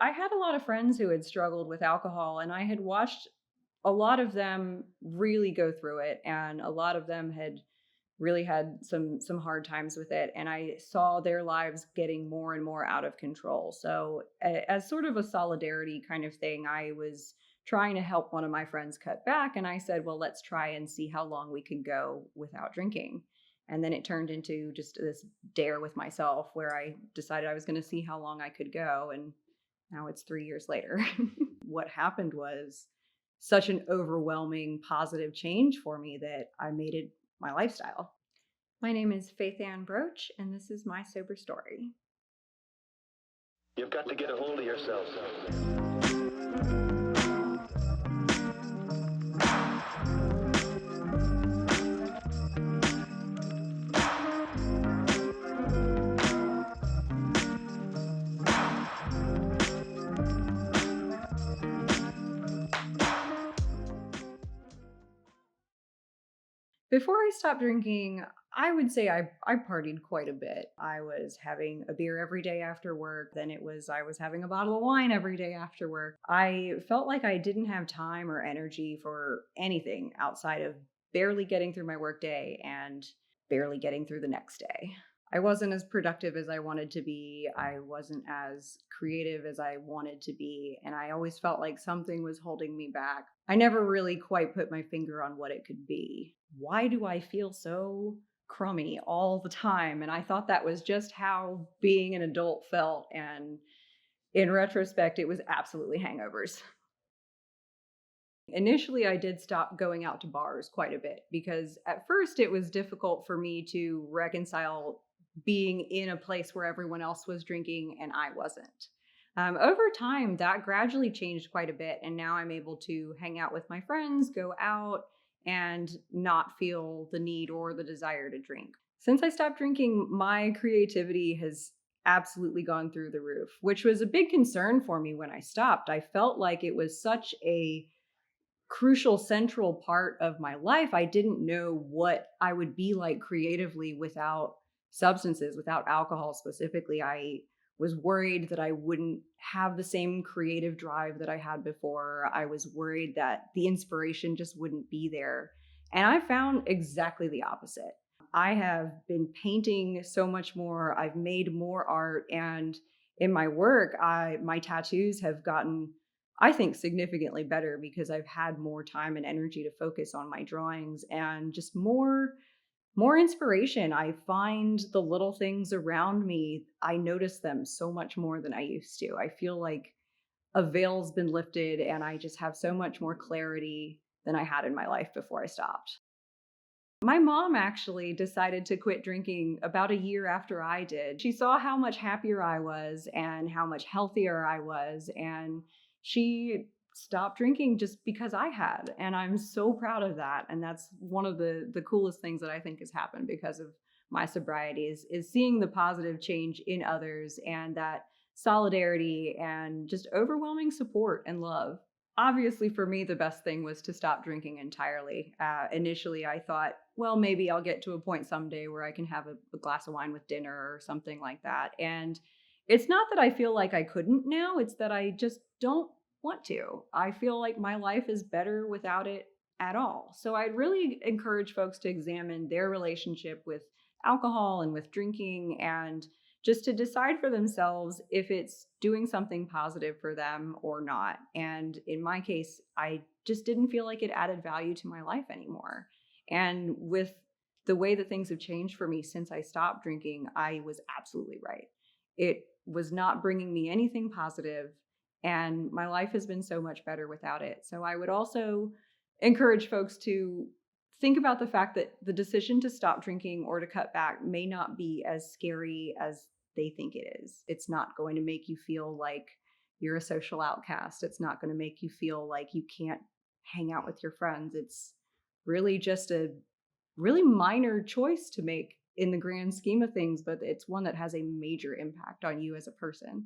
I had a lot of friends who had struggled with alcohol, and I had watched a lot of them really go through it, and a lot of them had really had some hard times with it, and I saw their lives getting more and more out of control. So, as sort of a solidarity kind of thing, I was trying to help one of my friends cut back, and I said, "Well, let's try and see how long we can go without drinking." And then it turned into just this dare with myself where I decided I was going to see how long I could go, and now it's 3 years later. What happened was such an overwhelming positive change for me that I made it my lifestyle. My name is Faith Ann Broache, and this is my sober story. You've got to get a hold of yourself. Before I stopped drinking, I would say I partied quite a bit. I was having a beer every day after work. Then I was having a bottle of wine every day after work. I felt like I didn't have time or energy for anything outside of barely getting through my workday and barely getting through the next day. I wasn't as productive as I wanted to be. I wasn't as creative as I wanted to be. And I always felt like something was holding me back. I never really quite put my finger on what it could be. Why do I feel so crummy all the time? And I thought that was just how being an adult felt. And in retrospect, it was absolutely hangovers. Initially, I did stop going out to bars quite a bit because at first it was difficult for me to reconcile being in a place where everyone else was drinking and I wasn't. Over time, that gradually changed quite a bit. And now I'm able to hang out with my friends, go out, and not feel the need or the desire to drink. Since I stopped drinking, my creativity has absolutely gone through the roof, which was a big concern for me when I stopped. I felt like it was such a crucial central part of my life. I didn't know what I would be like creatively without substances, without alcohol specifically. I was worried that I wouldn't have the same creative drive that I had before. I was worried that the inspiration just wouldn't be there. And I found exactly the opposite. I have been painting so much more. I've made more art, and in my work, my tattoos have gotten, I think, significantly better because I've had more time and energy to focus on my drawings and just more inspiration. I find the little things around me, I notice them so much more than I used to. I feel like a veil's been lifted and I just have so much more clarity than I had in my life before I stopped. My mom actually decided to quit drinking about a year after I did. She saw how much happier I was and how much healthier I was, and she stopped drinking just because I had. And I'm so proud of that. And that's one of the coolest things that I think has happened because of my sobriety is seeing the positive change in others and that solidarity and just overwhelming support and love. Obviously, for me, the best thing was to stop drinking entirely. Initially, I thought, well, maybe I'll get to a point someday where I can have a glass of wine with dinner or something like that. And it's not that I feel like I couldn't now, it's that I just don't want to. I feel like my life is better without it at all. So I'd really encourage folks to examine their relationship with alcohol and with drinking and just to decide for themselves if it's doing something positive for them or not. And in my case, I just didn't feel like it added value to my life anymore. And with the way that things have changed for me since I stopped drinking, I was absolutely right. It was not bringing me anything positive, and my life has been so much better without it. So I would also encourage folks to think about the fact that the decision to stop drinking or to cut back may not be as scary as they think it is. It's not going to make you feel like you're a social outcast. It's not going to make you feel like you can't hang out with your friends. It's really just a really minor choice to make in the grand scheme of things, but it's one that has a major impact on you as a person.